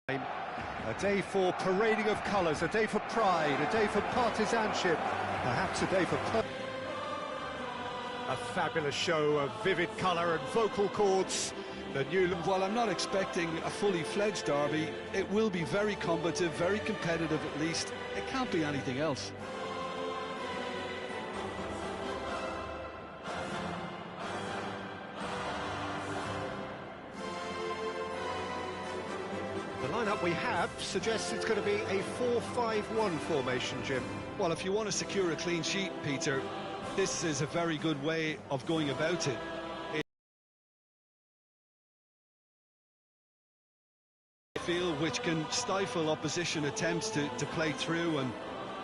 A day for parading of colours, a day for pride, a day for partisanship, perhaps a day for... A fabulous show of vivid colour and vocal cords. The new... While I'm not expecting a fully fledged derby, it will be very combative, very competitive at least. It can't be anything else. The lineup we have suggests it's going to be a 4-5-1 formation, Jim. Well, if you want to secure a clean sheet, Peter, this is a very good way of going about it. Which can stifle opposition attempts to play through, and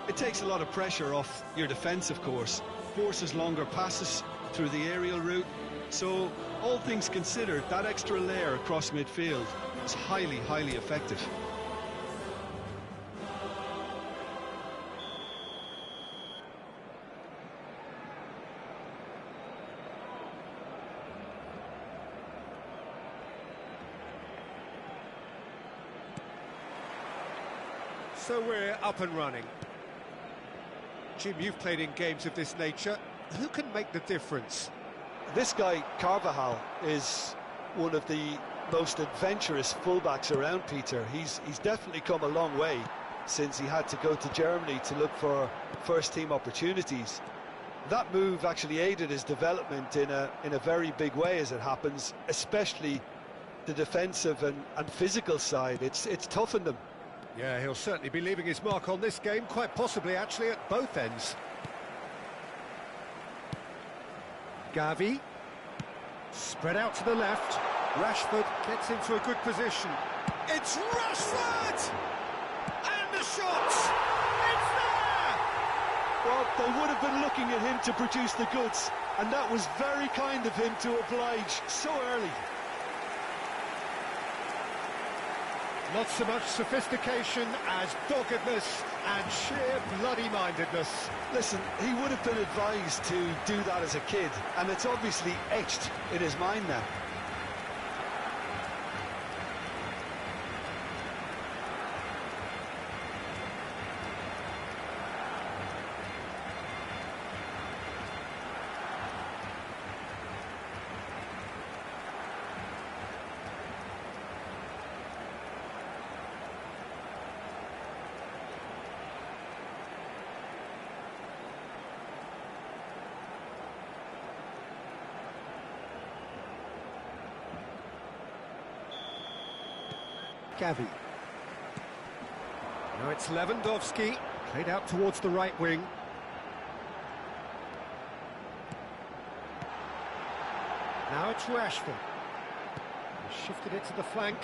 it takes a lot of pressure off your defence, of course. Forces longer passes through the aerial route. So, all things considered, that extra layer across midfield is highly, highly effective. So we're up and running. Jim, you've played in games of this nature. Who can make the difference? This guy, Carvajal, is one of the most adventurous fullbacks around, Peter. He's definitely come a long way since he had to go to Germany to look for first-team opportunities. That move actually aided his development in a very big way, as it happens, especially the defensive and physical side. It's toughened him. Yeah, he'll certainly be leaving his mark on this game, quite possibly actually at both ends. Gavi, spread out to the left. Rashford gets into a good position. It's Rashford! And the shot! It's there! Well, they would have been looking at him to produce the goods, and that was very kind of him to oblige so early. Not so much sophistication as doggedness and sheer bloody-mindedness. Listen, he would have been advised to do that as a kid, and it's obviously etched in his mind now. Gavi. Now it's Lewandowski, played out towards the right wing. Now it's Rashford. He shifted it to the flank.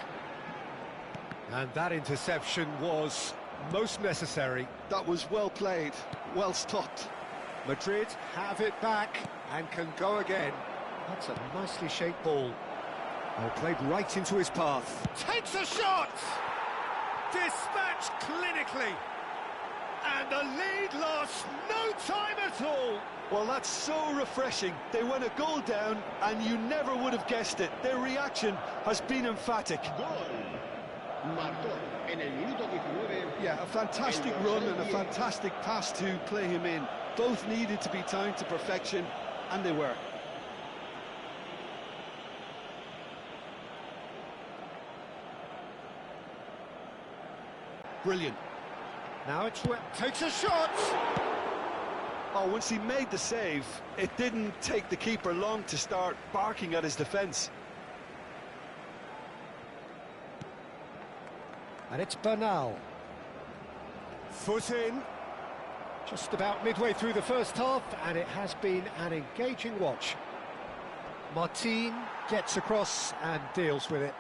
And that interception was most necessary. That was well played, well stopped. Madrid have it back and can go again. That's a nicely shaped ball. Oh, played right into his path. Takes a shot! Dispatched clinically. And the lead lost no time at all. Well, that's so refreshing. They went a goal down, and you never would have guessed it. Their reaction has been emphatic. Yeah, a fantastic run and a fantastic pass to play him in. Both needed to be timed to perfection, and they were. Brilliant. Now it's takes a shot. Oh, once he made the save, it didn't take the keeper long to start barking at his defence. And it's Bernal. Foot in. Just about midway through the first half, and it has been an engaging watch. Martin gets across and deals with it.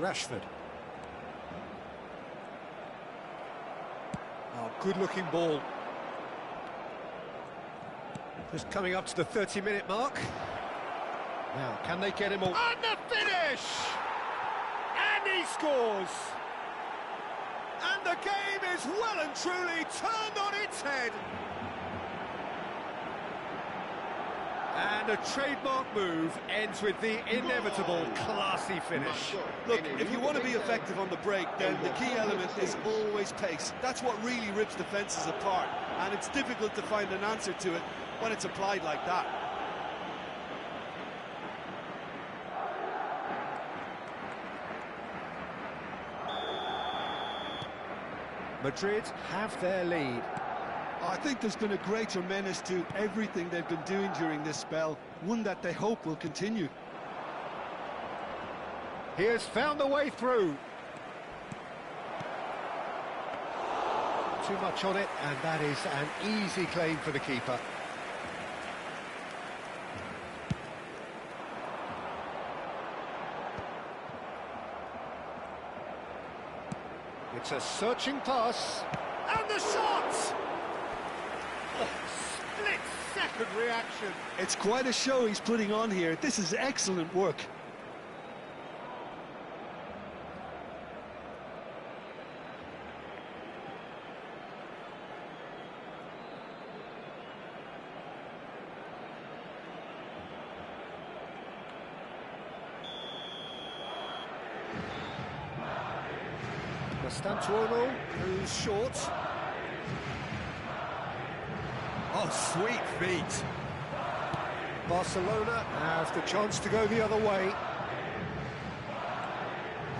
Rashford. Oh, good-looking ball. Just coming up to the 30-minute mark. Now, can they get him all? And the finish! And he scores! And the game is well and truly turned on its head. And a trademark move ends with the inevitable classy finish. Look, if you want to be effective on the break, then the key element is always pace. That's what really rips defences apart, and it's difficult to find an answer to it when it's applied like that. Madrid have their lead. I think there's been a greater menace to everything they've been doing during this spell, one that they hope will continue. He has found a way through. Too much on it, and that is an easy claim for the keeper. It's a searching pass, and the shot! Oh, split-second reaction. It's quite a show he's putting on here. This is excellent work. Stantuono, who's short. Oh, sweet feet. Barcelona have the chance to go the other way.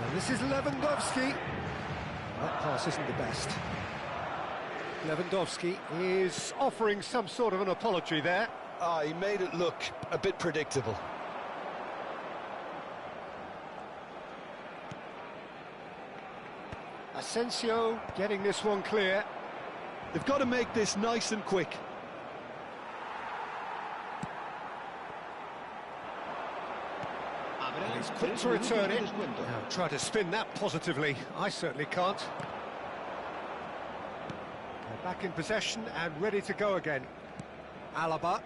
And this is Lewandowski. That pass isn't the best. Lewandowski is offering some sort of an apology there. He made it look a bit predictable. Asensio getting this one clear. They've got to make this nice and quick. He's quick to return it. Now try to spin that positively. I certainly can't. They're back in possession and ready to go again. Alaba.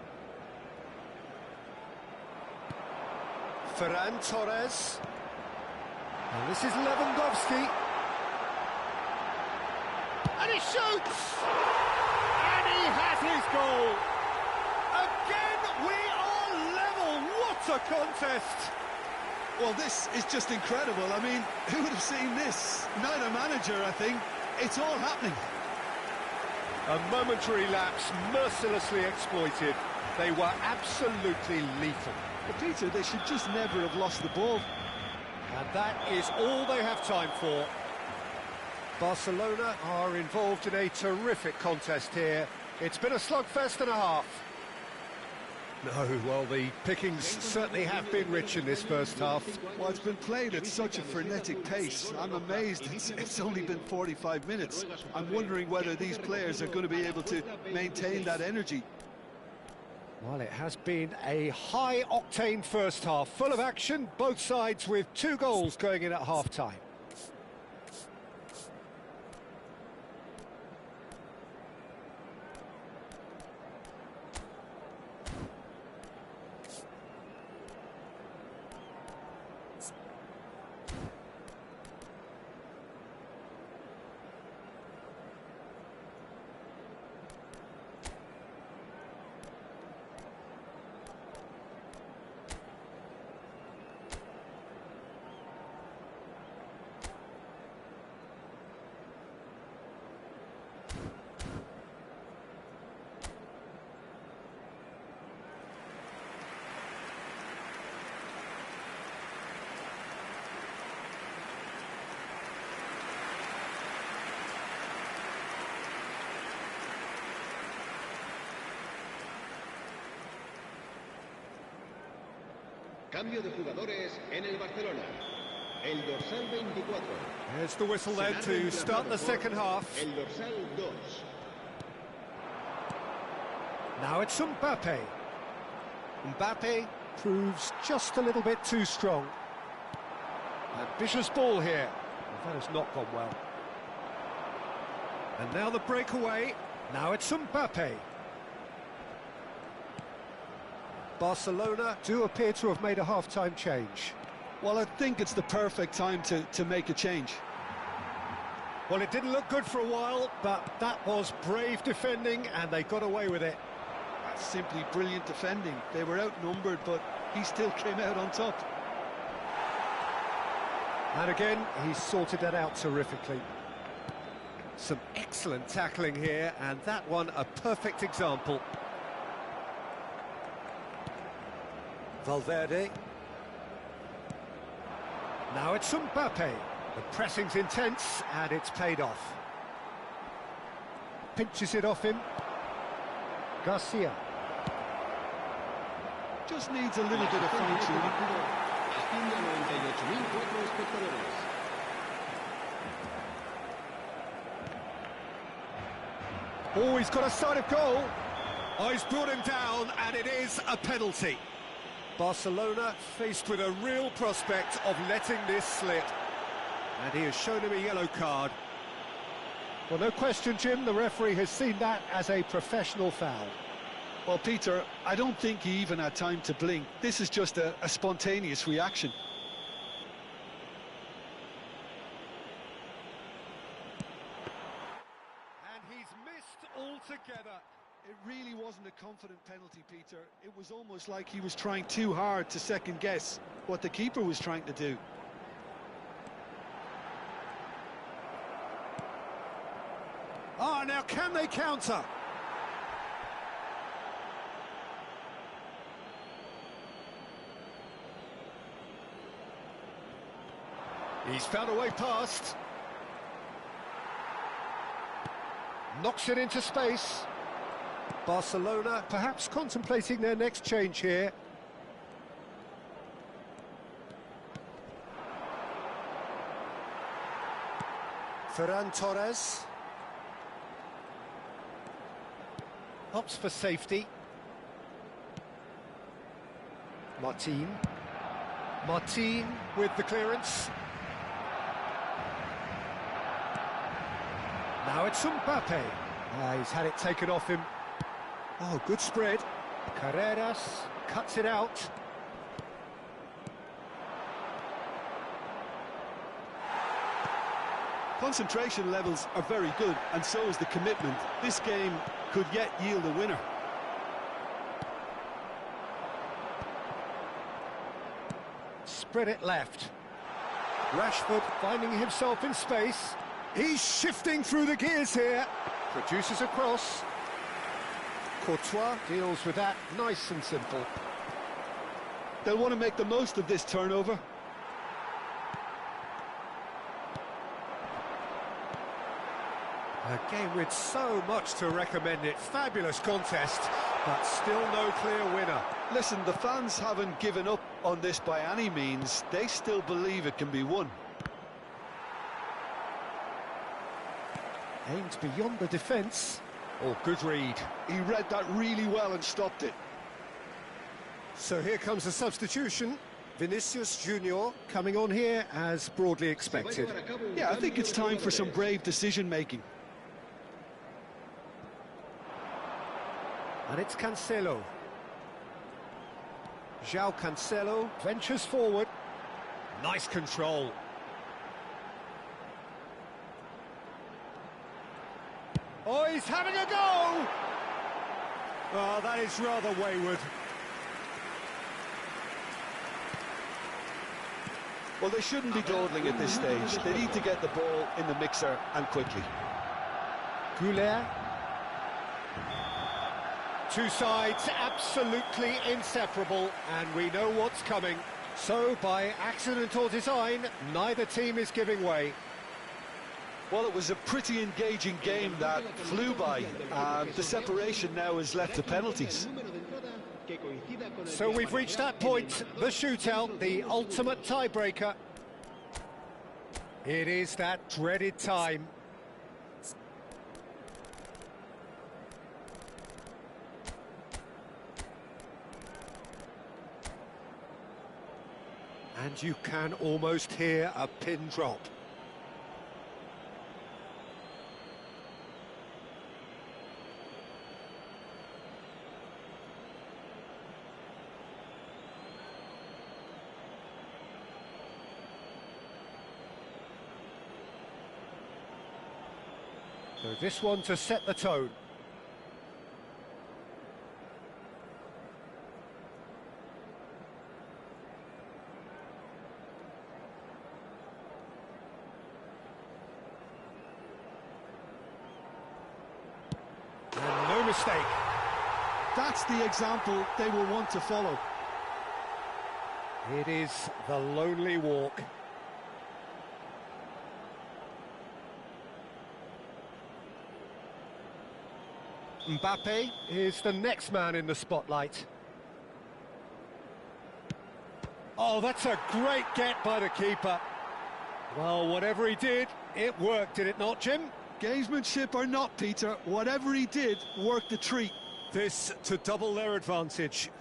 Ferran Torres. And this is Lewandowski. And he shoots! And he has his goal! Again, we are level! What a contest! Well, this is just incredible. I mean, who would have seen this? Not a manager, I think. It's all happening. A momentary lapse, mercilessly exploited. They were absolutely lethal. But Peter, they should just never have lost the ball. And that is all they have time for. Barcelona are involved in a terrific contest here. It's been a slugfest and a half. No, well, the pickings certainly have been rich in this first half. Well, it's been played at such a frenetic pace. I'm amazed it's only been 45 minutes. I'm wondering whether these players are going to be able to maintain that energy. Well, it has been a high-octane first half, full of action, both sides with 2 goals going in at half-time. Cambio de jugadores en el Barcelona. El dorsal 24. There's the whistle then to start the second half. El dorsal 2. Now it's Mbappe. Mbappe proves just a little bit too strong. Ambitious ball here. Well, that has not gone well. And now the breakaway. Now it's Mbappe. Barcelona do appear to have made a half-time change. Well, I think it's the perfect time to make a change. Well, it didn't look good for a while, but that was brave defending, and they got away with it. That's simply brilliant defending. They were outnumbered, but he still came out on top. And again, he's sorted that out terrifically. Some excellent tackling here, and that one a perfect example. Valverde. Now it's Mbappe. The pressing's intense, and it's paid off. Pinches it off him. Garcia. Just needs a little bit of fine-tuning. Oh, he's got a sight of goal. Oh, he's brought him down, and it is a penalty. Barcelona faced with a real prospect of letting this slip. And he has shown him a yellow card. Well, no question, Jim, the referee has seen that as a professional foul. Well, Peter, I don't think he even had time to blink. This is just a spontaneous reaction. And he's missed altogether. It really wasn't a confident penalty, Peter. It was almost like he was trying too hard to second-guess what the keeper was trying to do. Ah, now can they counter? He's found a way past. Knocks it into space. Barcelona perhaps contemplating their next change here. Ferran Torres. Opts for safety. Martin with the clearance. Now it's Mbappe. He's had it taken off him. Oh, good spread. Carreras cuts it out. Concentration levels are very good, and so is the commitment. This game could yet yield a winner. Spread it left. Rashford finding himself in space. He's shifting through the gears here. Produces a cross. Courtois deals with that nice and simple. They'll want to make the most of this turnover. A game with so much to recommend it. Fabulous contest, but still no clear winner. Listen, the fans haven't given up on this by any means. They still believe it can be won. Aimed beyond the defence. Oh, good read. He read that really well and stopped it. So here comes the substitution. Vinicius Junior coming on here as broadly expected. Yeah, I think it's time for some brave decision-making. And it's Cancelo. João Cancelo ventures forward. Nice control. Oh, he's having a go! Oh, that is rather wayward. Well, they shouldn't be dawdling at this stage. They need to get the ball in the mixer, and quickly. Goulet. Two sides absolutely inseparable, and we know what's coming. So, by accident or design, neither team is giving way. Well, it was a pretty engaging game that flew by. The separation now is left to penalties. So we've reached that point, the shootout, the ultimate tiebreaker. It is that dreaded time. And you can almost hear a pin drop. So this one to set the tone. mistake. That's the example they will want to follow. It is the lonely walk. Mbappe is the next man in the spotlight. Oh, that's a great get by the keeper. Well, whatever he did, it worked, did it not, Jim? Gamesmanship or not, Peter, whatever he did worked a treat. This to double their advantage.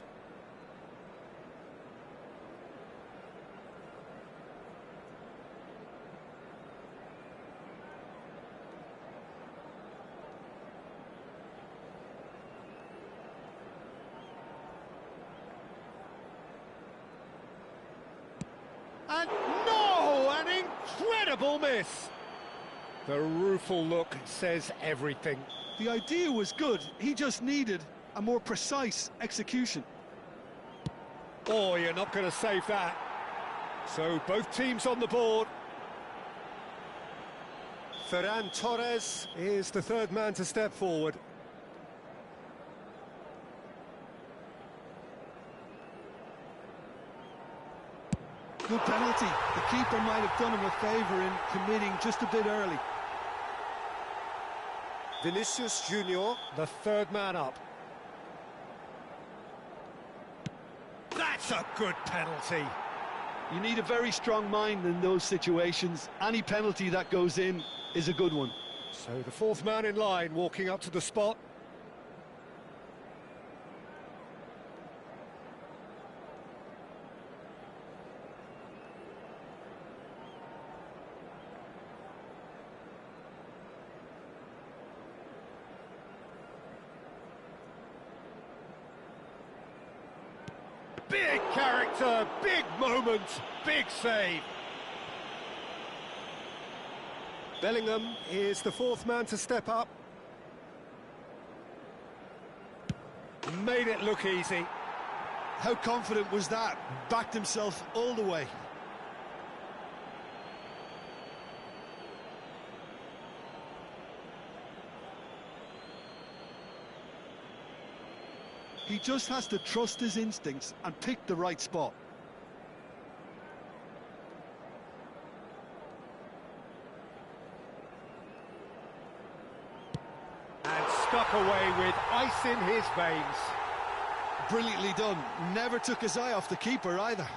And no, an incredible miss. The rueful look says everything. The idea was good, he just needed a more precise execution. Oh, you're not going to save that. So both teams on the board. Ferran Torres is the third man to step forward. Good penalty. The keeper might have done him a favour in committing just a bit early. Vinicius Junior, the third man up. That's a good penalty. You need a very strong mind in those situations. Any penalty that goes in is a good one. So the fourth man in line walking up to the spot. Big character, big moment, big save. Bellingham is the fourth man to step up. Made it look easy. How confident was that? Backed himself all the way. He just has to trust his instincts and pick the right spot. And stuck away with ice in his veins. Brilliantly done. Never took his eye off the keeper either.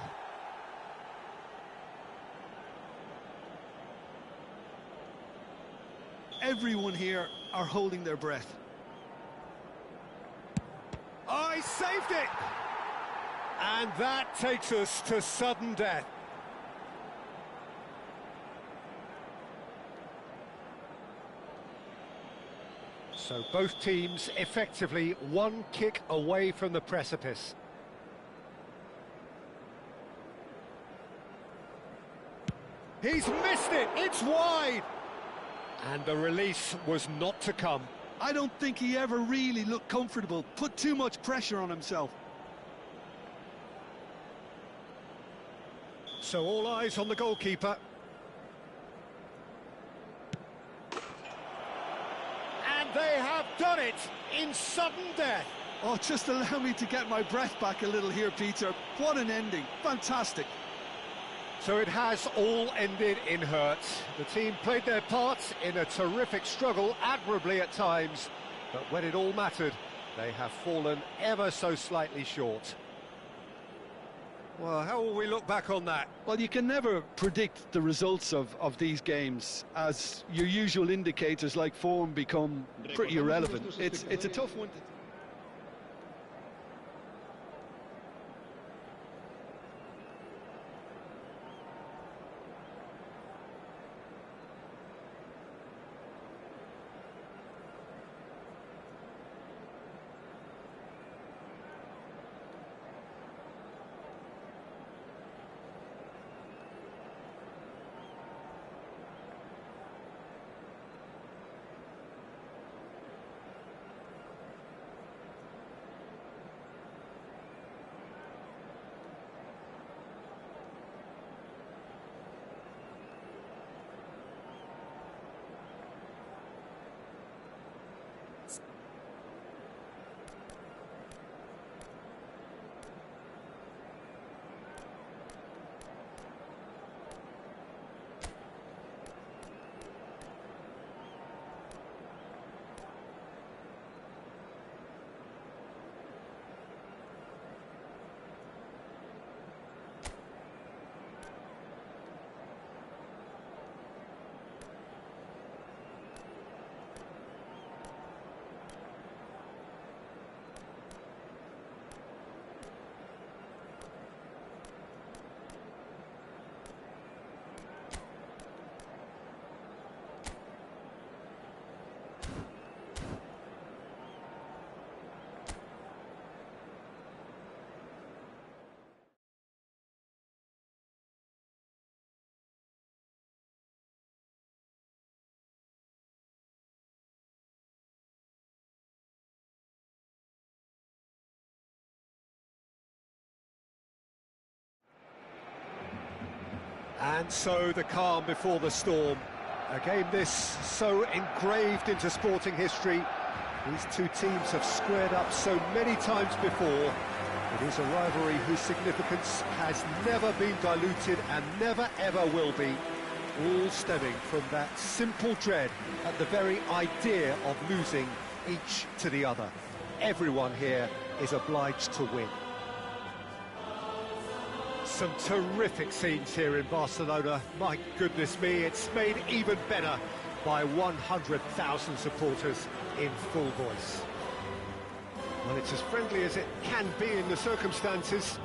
Everyone here are holding their breath. Oh, he saved it! And that takes us to sudden death. So both teams effectively one kick away from the precipice. He's missed it, it's wide! And the release was not to come. I don't think he ever really looked comfortable, put too much pressure on himself. So all eyes on the goalkeeper. And they have done it in sudden death. Oh, just allow me to get my breath back a little here, Peter. What an ending, fantastic. So it has all ended in hurt. The team played their parts in a terrific struggle, admirably at times, but when it all mattered, they have fallen ever so slightly short. Well, how will we look back on that? Well, you can never predict the results of these games, as your usual indicators like form become pretty irrelevant. It's a tough one to... And so the calm before the storm. A game this so engraved into sporting history. These two teams have squared up so many times before. It is a rivalry whose significance has never been diluted and never ever will be. All stemming from that simple dread at the very idea of losing each to the other. Everyone here is obliged to win. Some terrific scenes here in Barcelona. My goodness me, it's made even better by 100,000 supporters in full voice. Well, it's as friendly as it can be in the circumstances,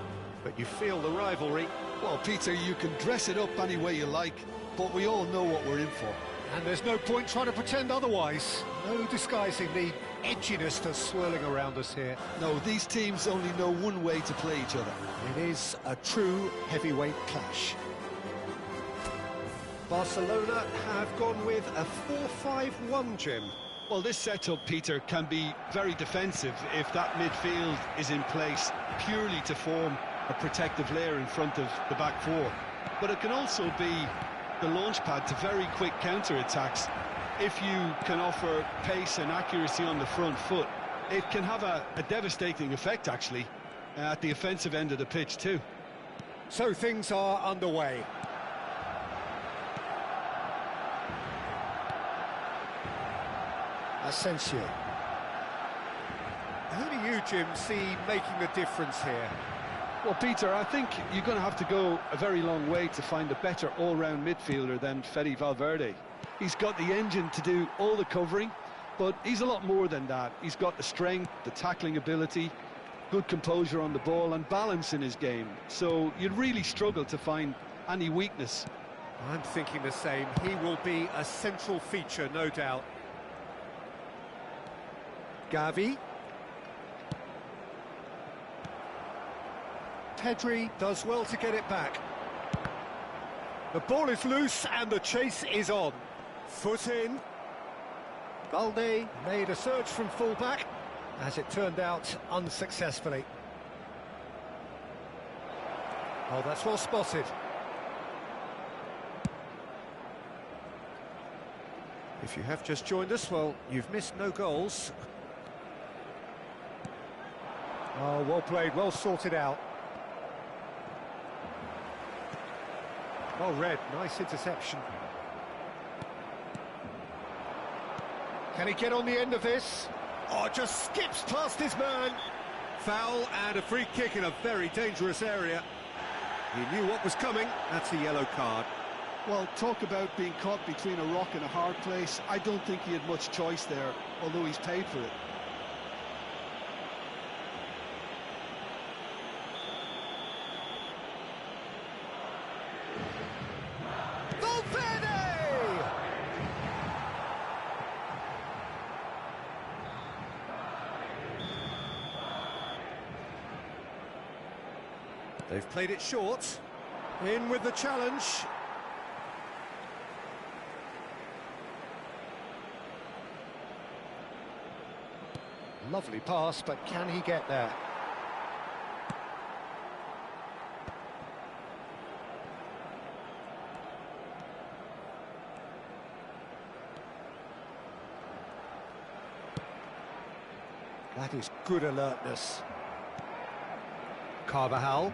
but you feel the rivalry. Well, Peter, you can dress it up any way you like, but we all know what we're in for. And there's no point trying to pretend otherwise. No disguising the edginess that's swirling around us here. No, these teams only know one way to play each other. It is a true heavyweight clash. Barcelona have gone with a 4-5-1, Jim. Well, this setup, Peter, can be very defensive if that midfield is in place purely to form a protective layer in front of the back four. But it can also be the launch pad to very quick counter-attacks. If you can offer pace and accuracy on the front foot, it can have a devastating effect, actually, at the offensive end of the pitch, too. So things are underway. Asensio. Who do you, Jim, see making the difference here? Well, Peter, I think you're going to have to go a very long way to find a better all-round midfielder than Fede Valverde. He's got the engine to do all the covering, but he's a lot more than that. He's got the strength, the tackling ability, good composure on the ball and balance in his game. So you'd really struggle to find any weakness. I'm thinking the same. He will be a central feature, no doubt. Gavi. Pedri does well to get it back. The ball is loose and the chase is on. Foot in. Balde made a search from full-back, as it turned out unsuccessfully. Oh, that's well spotted. If you have just joined us, well, you've missed no goals. Oh, well played, well sorted out. Well read, nice interception. Can he get on the end of this? Oh, just skips past his man. Foul and a free kick in a very dangerous area. He knew what was coming. That's a yellow card. Well, talk about being caught between a rock and a hard place. I don't think he had much choice there, although he's paid for it. They've played it short. In with the challenge. Lovely pass, but can he get there? That is good alertness. Carvajal.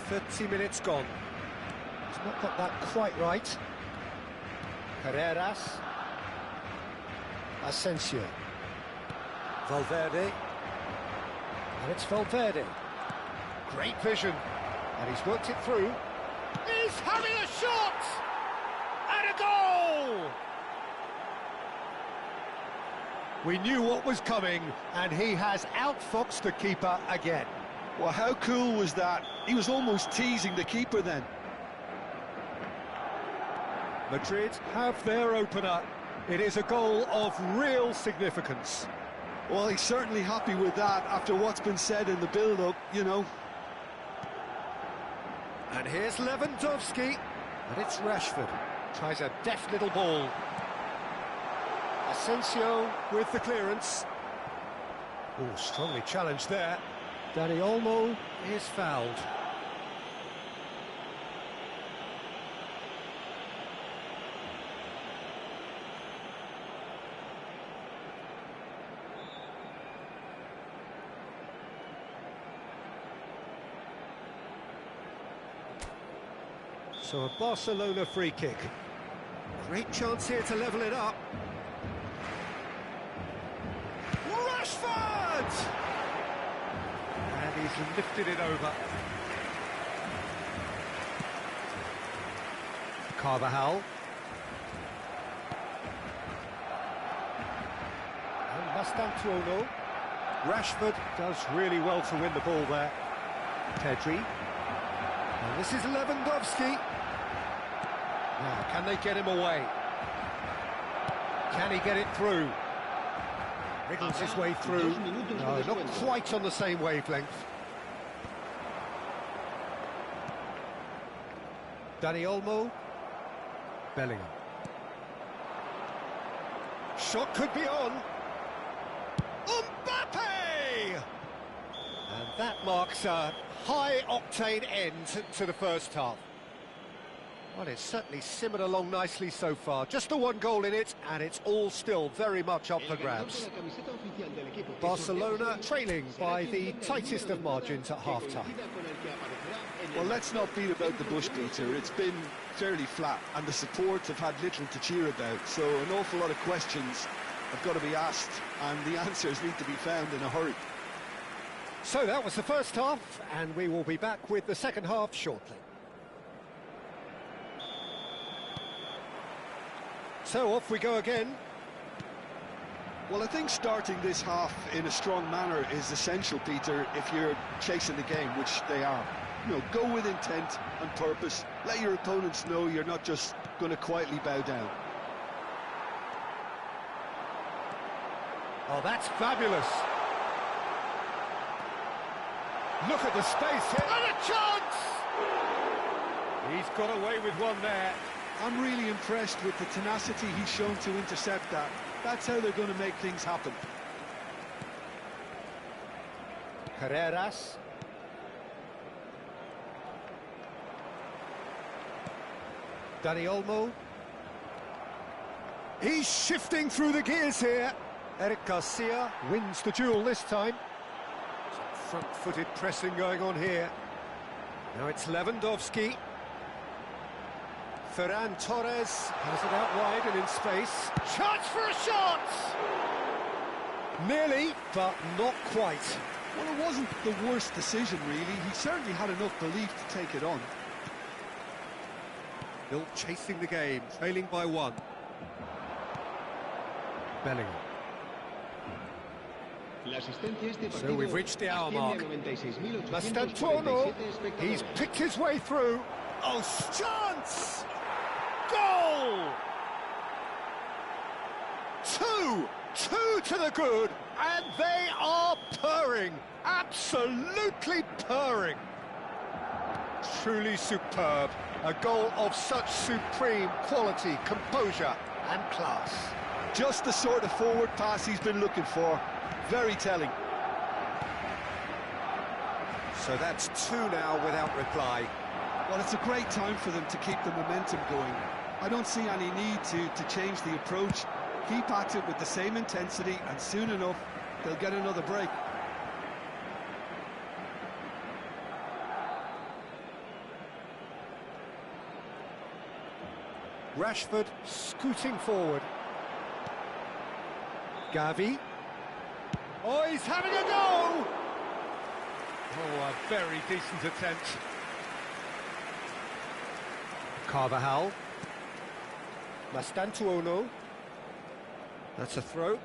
"30 minutes gone. He's not got that quite right. Carreras. Asensio. Valverde. And it's Valverde. Great vision. And he's worked it through. He's having a shot! And a goal! We knew what was coming, and he has outfoxed the keeper again. Well, how cool was that? He was almost teasing the keeper then. Madrid have their opener. It is a goal of real significance. Well, he's certainly happy with that after what's been said in the build-up, you know. And here's Lewandowski, and it's Rashford. Tries a deft little ball. Asensio with the clearance. Oh, strongly challenged there. Dani Olmo is fouled. So a Barcelona free kick. Great chance here to level it up. Rashford! And he's lifted it over. Carvajal. And Mastantuono. Rashford does really well to win the ball there. Pedri. And this is Lewandowski. Now, can they get him away? Can he get it through? Wriggles his way through. No, not quite on the same wavelength. Dani Olmo. Bellingham. Shot could be on. Mbappe! And that marks a high-octane end to the first half. Well, it's certainly simmered along nicely so far. Just the one goal in it, and it's all still very much up for grabs. Barcelona trailing by the tightest of margins at half-time. Well, let's not beat about the bush, Peter. It's been fairly flat, and the supports have had little to cheer about. So an awful lot of questions have got to be asked, and the answers need to be found in a hurry. So that was the first half, and we will be back with the second half shortly. So off we go again. Well, I think starting this half in a strong manner is essential, Peter, if you're chasing the game, which they are. You know, go with intent and purpose. Let your opponents know you're not just going to quietly bow down. Oh, that's fabulous. Look at the space here. And a chance! He's got away with one there. I'm really impressed with the tenacity he's shown to intercept that. That's how they're going to make things happen. Carreras. Dani Olmo. He's shifting through the gears here. Eric Garcia wins the duel this time. Some front-footed pressing going on here. Now it's Lewandowski. Ferran Torres has it out wide and in space. Chance for a shot! Nearly, but not quite. Well, it wasn't the worst decision, really. He certainly had enough belief to take it on. Still chasing the game, trailing by one. Bellingham. So we've reached the hour mark. Mastantuono, he's picked his way through. Oh, chance! Goal! Two to the good, and they are purring, absolutely purring. Truly superb, a goal of such supreme quality, composure and class. Just the sort of forward pass he's been looking for. Very telling. So that's two now without reply. Well, it's a great time for them to keep the momentum going. I don't see any need to change the approach. Keep at it with the same intensity, and soon enough, they'll get another break. Rashford scooting forward. Gavi. Oh, he's having a go! Oh, a very decent attempt. Carvajal. Mastantuono. That's a throw.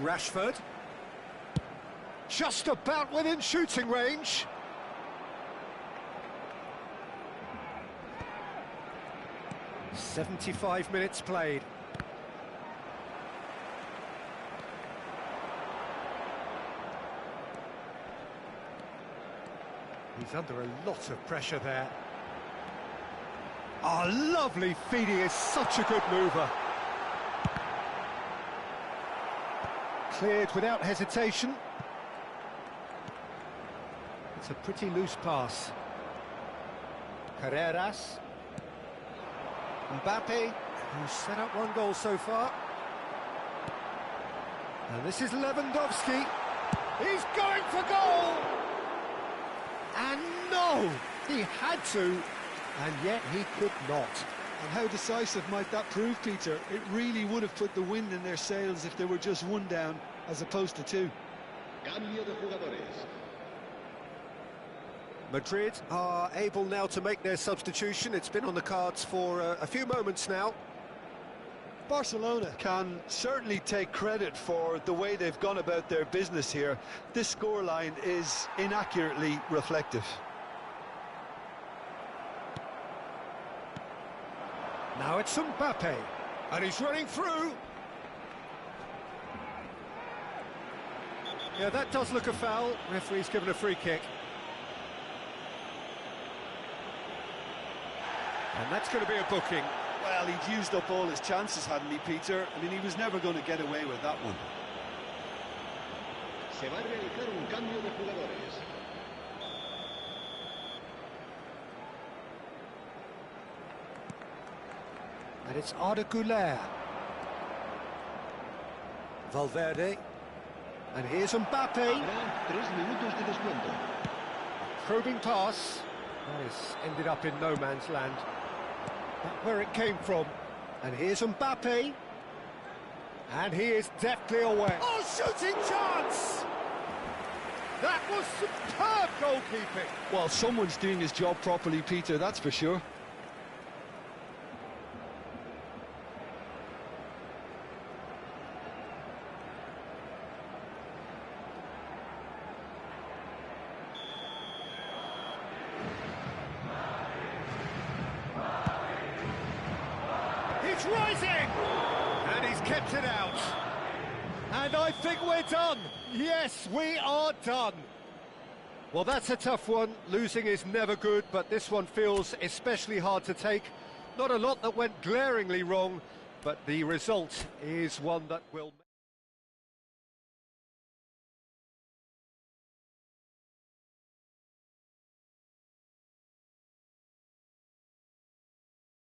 Rashford. Just about within shooting range. "75 minutes played. He's under a lot of pressure there. Oh, lovely feed. He is such a good mover. Cleared without hesitation. It's a pretty loose pass. Carreras. Mbappe, who's set up one goal so far. And this is Lewandowski. He's going for goal! And no! He had to, and yet he could not. And how decisive might that prove, Peter? It really would have put the wind in their sails if they were just one down, as opposed to two. Cambio de jugadores. Madrid are able now to make their substitution. It's been on the cards for a few moments now. Barcelona can certainly take credit for the way they've gone about their business here. This scoreline is inaccurately reflective. Now it's Mbappe, and he's running through. Yeah, that does look a foul. Referee's given a free kick. And that's going to be a booking. Well, he'd used up all his chances, hadn't he, Peter? I mean, he was never going to get away with that one. Se va a realizar un cambio de jugadores. And it's Arda Güler. Valverde. And here's Mbappe. Habrá 3 minutos de descuento. Probing pass. That has ended up in no man's land. That's where it came from. And here's Mbappe. And he is deftly away. Oh, shooting chance! That was superb goalkeeping. Well, someone's doing his job properly, Peter, that's for sure. He's rising! And he's kept it out. And I think we're done. Yes, we are done. Well, that's a tough one. Losing is never good, but this one feels especially hard to take. Not a lot that went glaringly wrong, but the result is one that will...